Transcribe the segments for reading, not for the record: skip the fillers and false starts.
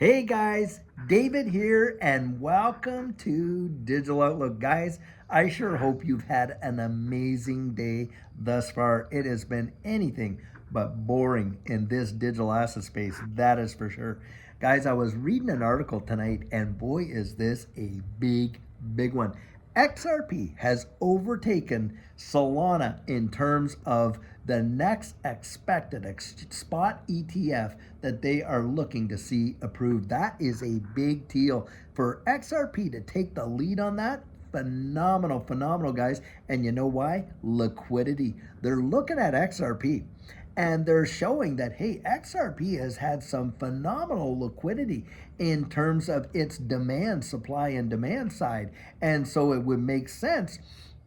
Hey guys, David here, and welcome to Digital Outlook. Guys, I sure hope you've had an amazing day thus far. It has been anything but boring in this digital asset space, that is for sure. Guys, I was reading an article tonight, and boy, is this a big one. XRP has overtaken Solana in terms of the next expected spot ETF that they are looking to see approved. That is a big deal for XRP to take the lead on that. Phenomenal, guys. And you know why? Liquidity. They're looking at XRP and they're showing that, hey, XRP has had some phenomenal liquidity in terms of its demand, supply and demand side. And so it would make sense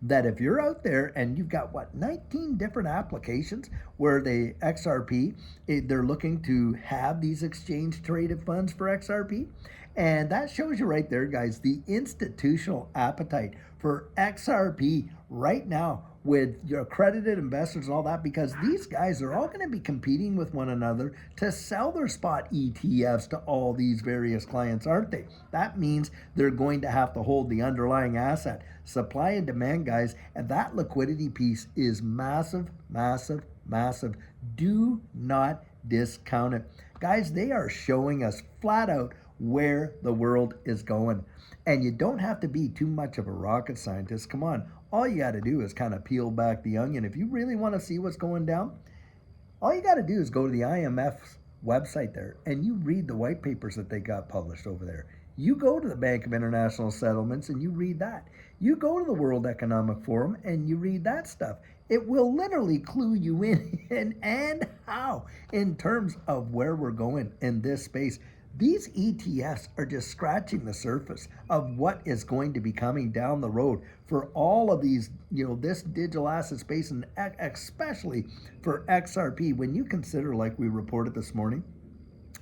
that if you're out there and you've got 19 different applications where the XRP, they're looking to have these exchange traded funds for XRP. And that shows you right there, guys, the institutional appetite for XRP right now with your accredited investors and all that, because these guys are all going to be competing with one another to sell their spot ETFs to all these various clients, aren't they? That means they're going to have to hold the underlying asset. Supply and demand, guys, and that liquidity piece is massive. Do not discount it. Guys, they are showing us flat out where the world is going. And you don't have to be too much of a rocket scientist. Come on. All you got to do is kind of peel back the onion. If you really want to see what's going down, all you got to do is go to the IMF's website there and you read the white papers that they got published over there. You go to the Bank of International Settlements and you read that. You go to the World Economic Forum and you read that stuff. It will literally clue you in and how in terms of where we're going in this space. These ETFs are just scratching the surface of what is going to be coming down the road for all of these, this digital asset space, and especially for XRP. When you consider, like we reported this morning,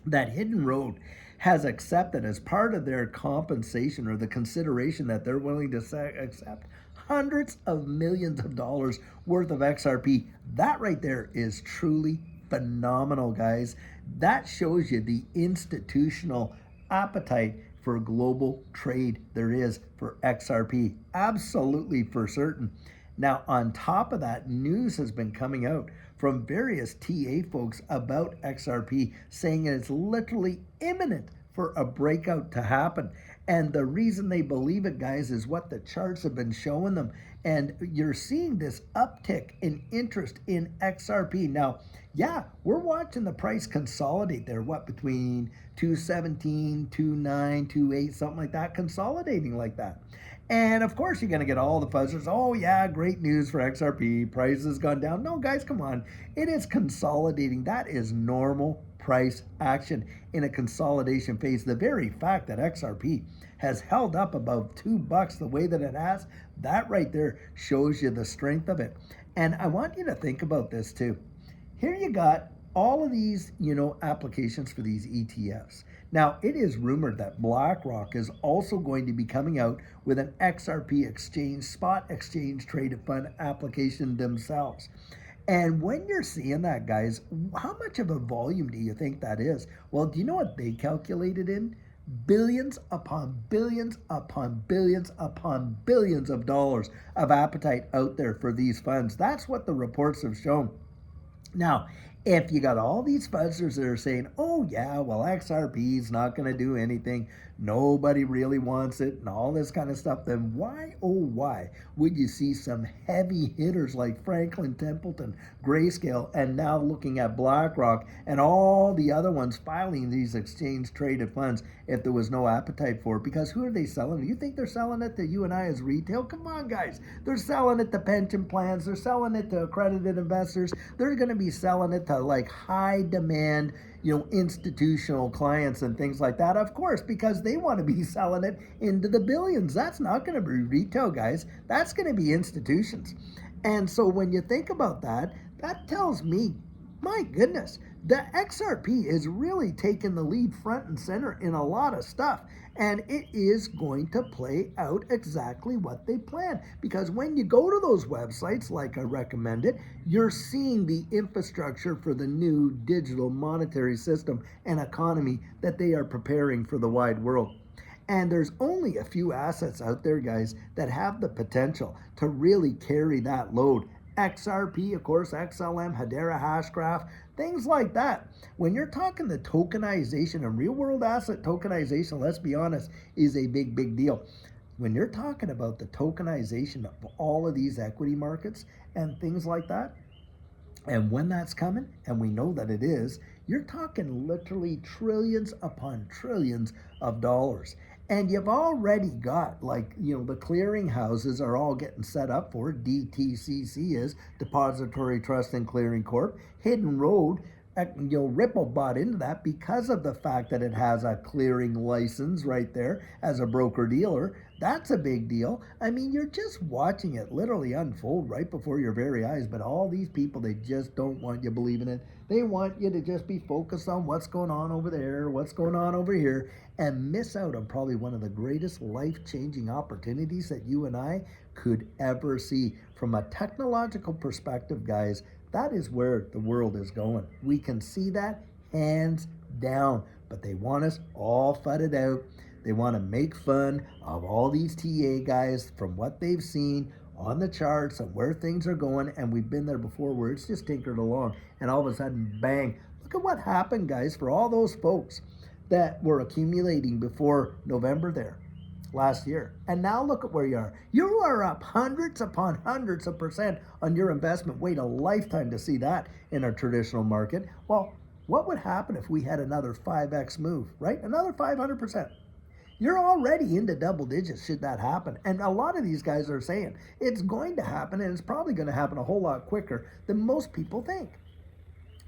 that Hidden Road has accepted as part of their compensation or the consideration that they're willing to accept hundreds of millions of dollars worth of XRP. That right there is truly phenomenal, guys. That shows you the institutional appetite for global trade there is for XRP. Absolutely for certain. Now, on top of that, news has been coming out from various TA folks about XRP saying it's literally imminent for a breakout to happen. And the reason they believe it, guys, is what the charts have been showing them. And you're seeing this uptick in interest in XRP. Now, yeah, we're watching the price consolidate there, between 217, 29, 28, something like that, consolidating like that. And of course, you're going to get all the fuzzers. Oh, yeah, great news for XRP. Price has gone down. No, guys, come on. It is consolidating. That is normal price action in a consolidation phase. The very fact that XRP has held up above $2 the way that it has, that right there shows you the strength of it. And I want you to think about this too. Here you got all of these, applications for these ETFs. Now, it is rumored that BlackRock is also going to be coming out with an XRP exchange, spot exchange traded fund application themselves. And when you're seeing that, guys, how much of a volume do you think that is? Well, do you know what they calculated in? Billions upon billions upon billions upon billions of dollars of appetite out there for these funds. That's what the reports have shown. Now, if you got all these fuzzers that are saying, oh yeah, well, XRP is not going to do anything, nobody really wants it, and all this kind of stuff, then why, oh why, would you see some heavy hitters like Franklin Templeton, Grayscale, and now looking at BlackRock and all the other ones filing these exchange traded funds if there was no appetite for it? Because who are they selling? You think they're selling it to you and I as retail? Come on, guys. They're selling it to pension plans. They're selling it to accredited investors. They're going to be selling it to like high demand, institutional clients and things like that, of course, because they want to be selling it into the billions. That's not going to be retail, guys. That's going to be institutions. And so when you think about that, that tells me, my goodness, The XRP is really taking the lead front and center in a lot of stuff. And it is going to play out exactly what they planned. Because when you go to those websites, like I recommended, you're seeing the infrastructure for the new digital monetary system and economy that they are preparing for the wide world. And there's only a few assets out there, guys, that have the potential to really carry that load. XRP, of course, XLM, Hedera, Hashgraph, things like that. When you're talking the tokenization and real world asset tokenization, let's be honest, is a big, big deal. When you're talking about the tokenization of all of these equity markets and things like that, and when that's coming, and we know that it is, you're talking literally trillions upon trillions of dollars. And you've already got, like, the clearing houses are all getting set up for it. DTCC is Depository Trust and Clearing Corp. Hidden Road, Ripple bought into that because of the fact that it has a clearing license right there as a broker dealer. That's a big deal. I mean, you're just watching it literally unfold right before your very eyes. But all these people, they just don't want you believing it. They want you to just be focused on what's going on over there, what's going on over here, and miss out on probably one of the greatest life-changing opportunities that you and I could ever see. From a technological perspective, guys, that is where the world is going. We can see that hands down, but they want us all fudded out. They want to make fun of all these TA guys from what they've seen on the charts and where things are going. And we've been there before where it's just tinkered along. And all of a sudden, bang. Look at what happened, guys, for all those folks that were accumulating before November there last year. And now look at where you are. You are up hundreds upon hundreds of percent on your investment. Wait a lifetime to see that in a traditional market. Well, what would happen if we had another 5x move, right? Another 500%. You're already into double digits should that happen. And a lot of these guys are saying it's going to happen, and it's probably going to happen a whole lot quicker than most people think.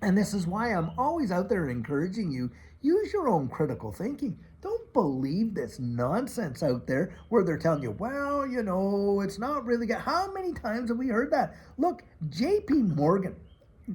And this is why I'm always out there encouraging you, use your own critical thinking. Don't believe this nonsense out there where they're telling you, well, it's not really good. How many times have we heard that? Look, JP Morgan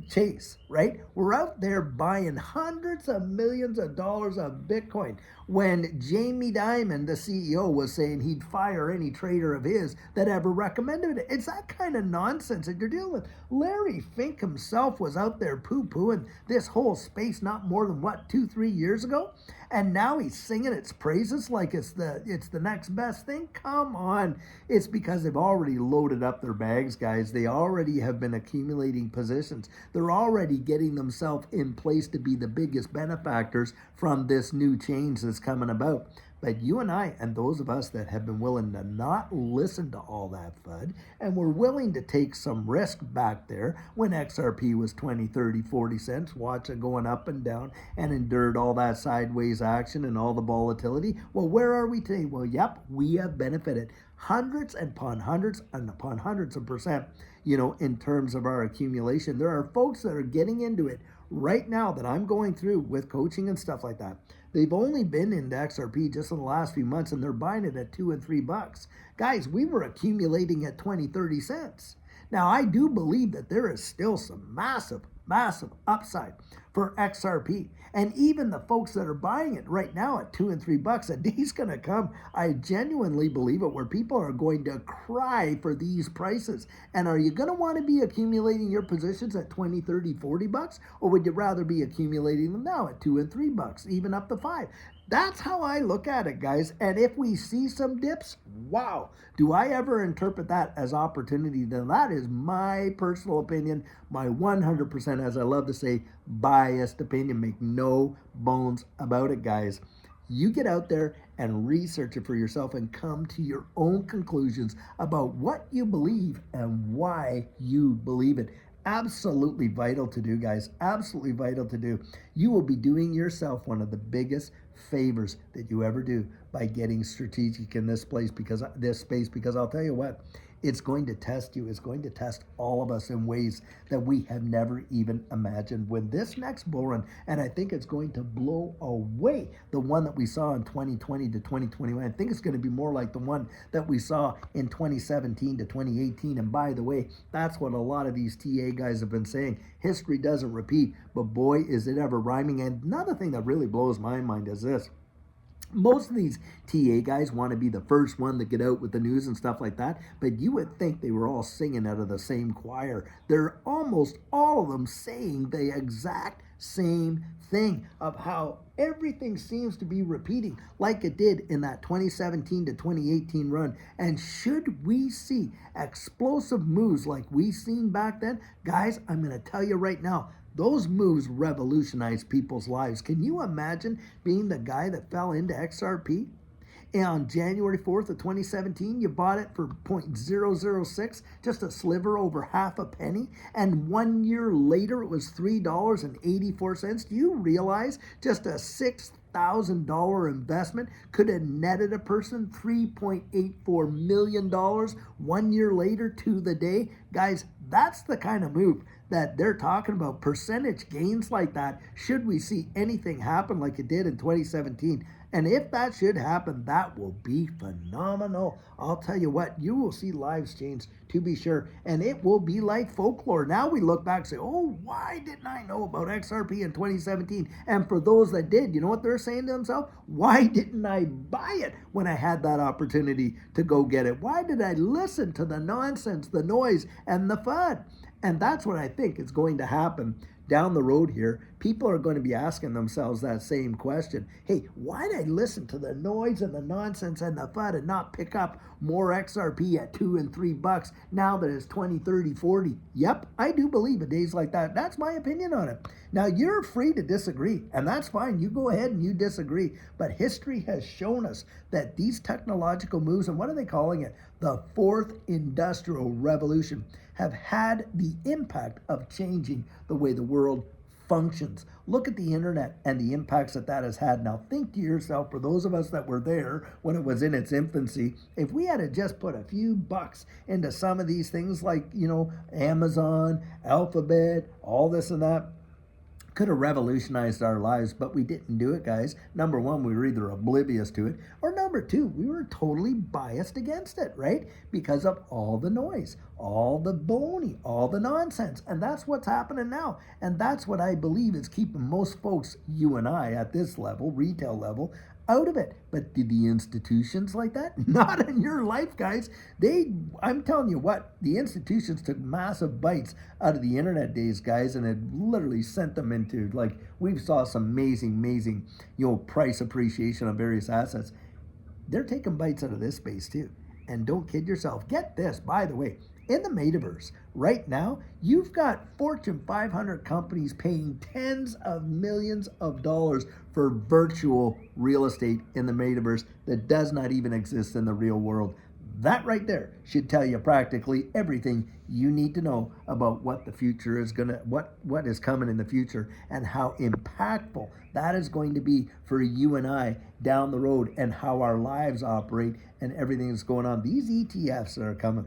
Chase, right? We're out there buying hundreds of millions of dollars of Bitcoin when Jamie Dimon, the CEO, was saying he'd fire any trader of his that ever recommended it. It's that kind of nonsense that you're dealing with. Larry Fink himself was out there poo-pooing this whole space not more than, 2-3 years ago? And now he's singing its praises like it's the next best thing. Come on. It's because they've already loaded up their bags, guys. They already have been accumulating positions. They're already getting themselves in place to be the biggest benefactors from this new change that's coming about. But you and I, and those of us that have been willing to not listen to all that FUD, and we're willing to take some risk back there when XRP was 20, 30, 40 cents, watch it going up and down, and endured all that sideways action and all the volatility. Well, where are we today? Well, yep, we have benefited hundreds upon hundreds and upon hundreds of percent, in terms of our accumulation. There are folks that are getting into it right now that I'm going through with coaching and stuff like that. They've only been into XRP just in the last few months, and they're buying it at $2 and $3. Guys, we were accumulating at 20, 30 cents. Now, I do believe that there is still some massive, massive upside for XRP. And even the folks that are buying it right now at $2 and $3, a day's going to come, I genuinely believe it, where people are going to cry for these prices. And are you going to want to be accumulating your positions at 20, 30, $40? Or would you rather be accumulating them now at $2 and $3, even up to $5? That's how I look at it, guys. And if we see some dips, wow, do I ever interpret that as opportunity? Then that is my personal opinion, my 100%, as I love to say, biased opinion. Make no bones about it, guys. You get out there and research it for yourself and come to your own conclusions about what you believe and why you believe it. Absolutely vital to do, guys. Absolutely vital to do. You will be doing yourself one of the biggest favors that you ever do by getting strategic in this space, because I'll tell you what, It's going to test you. It's going to test all of us in ways that we have never even imagined. When this next bull run, and I think it's going to blow away the one that we saw in 2020 to 2021. I think it's going to be more like the one that we saw in 2017 to 2018. And by the way, that's what a lot of these TA guys have been saying. History doesn't repeat, but boy, is it ever rhyming. And another thing that really blows my mind is this. Most of these TA guys want to be the first one to get out with the news and stuff like that, but you would think they were all singing out of the same choir. They're almost all of them saying the exact same thing of how everything seems to be repeating like it did in that 2017 to 2018 run. And should we see explosive moves like we seen back then, guys, I'm going to tell you right now, those moves revolutionized people's lives. Can you imagine being the guy that fell into XRP? And on January 4th of 2017, you bought it for 0.006, just a sliver over half a penny. And 1 year later, it was $3.84. Do you realize just a $6,000 investment could have netted a person $3.84 million 1 year later to the day? Guys, that's the kind of move that they're talking about. Percentage gains like that, should we see anything happen like it did in 2017. And if that should happen, that will be phenomenal. I'll tell you what, you will see lives change, to be sure. And it will be like folklore. Now we look back and say, oh, why didn't I know about XRP in 2017? And for those that did, you know what they're saying to themselves? Why didn't I buy it when I had that opportunity to go get it? Why did I listen to the nonsense, the noise, and the FUD? And that's what I think is going to happen down the road here. People are going to be asking themselves that same question. Hey, why did I listen to the noise and the nonsense and the FUD and not pick up more XRP at $2 and $3 now that it's 20, 30, 40? Yep, I do believe in days like that. That's my opinion on it. Now, you're free to disagree, and that's fine. You go ahead and you disagree. But history has shown us that these technological moves, and what are they calling it? The fourth industrial revolution, have had the impact of changing the way the world functions. Look at the internet and the impacts that that has had. Now think to yourself, for those of us that were there when it was in its infancy, if we had to just put a few bucks into some of these things like, Amazon, Alphabet, all this and that, could have revolutionized our lives, but we didn't do it, guys. Number one, we were either oblivious to it, or number two, we were totally biased against it, right? Because of all the noise, all the baloney, all the nonsense. And that's what's happening now. And that's what I believe is keeping most folks, you and I, at this level, retail level, out of it. But did the institutions like that? Not in your life, guys. I'm telling you what, the institutions took massive bites out of the internet days, guys, and it literally sent them into, we saw some amazing, price appreciation on various assets. They're taking bites out of this space too. And don't kid yourself. Get this, by the way, in the metaverse, right now, you've got Fortune 500 companies paying tens of millions of dollars for virtual real estate in the metaverse that does not even exist in the real world. That right there should tell you practically everything you need to know about what the future is what is coming in the future, and how impactful that is going to be for you and I down the road, and how our lives operate and everything that's going on. These ETFs that are coming.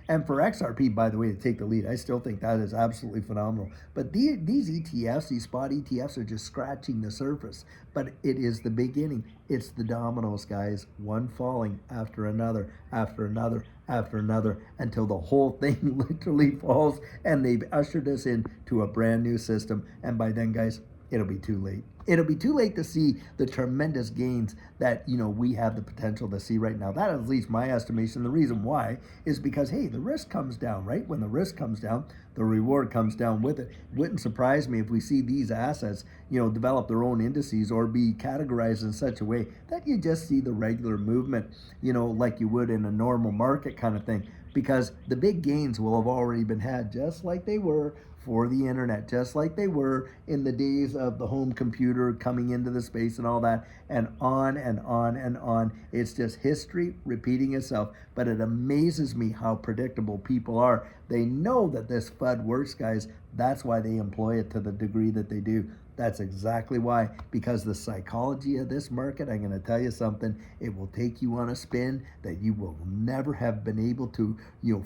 And for XRP, by the way, to take the lead, I still think that is absolutely phenomenal. But these ETFs, these spot ETFs, are just scratching the surface. But it is the beginning. It's the dominoes, guys. One falling after another, after another, after another, until the whole thing literally falls and they've ushered us into a brand new system. And by then, guys, it'll be too late. It'll be too late to see the tremendous gains that, we have the potential to see right now. That is at least my estimation. The reason why is because, hey, the risk comes down, right? When the risk comes down, the reward comes down with it. It wouldn't surprise me if we see these assets, develop their own indices or be categorized in such a way that you just see the regular movement, like you would in a normal market kind of thing. Because the big gains will have already been had, just like they were for the internet, just like they were in the days of the home computer coming into the space and all that, and on and on and on. It's just history repeating itself. But it amazes me how predictable people are. They know that this FUD works, guys. That's why they employ it to the degree that they do. That's exactly why, because the psychology of this market, I'm going to tell you something, it will take you on a spin that you will never have been able to,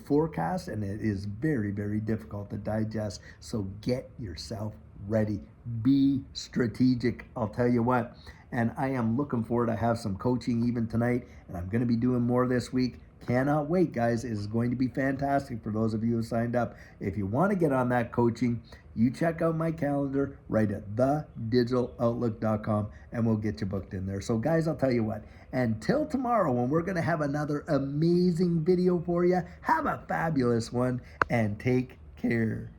forecast, and it is very, very difficult to digest. So get yourself ready. Be strategic. I'll tell you what. And I am looking forward. I have some coaching even tonight, and I'm going to be doing more this week. Cannot wait, guys. It is going to be fantastic for those of you who signed up. If you want to get on that coaching, you check out my calendar right at thedigitaloutlook.com, and we'll get you booked in there. So, guys, I'll tell you what, until tomorrow when we're going to have another amazing video for you, have a fabulous one and take care.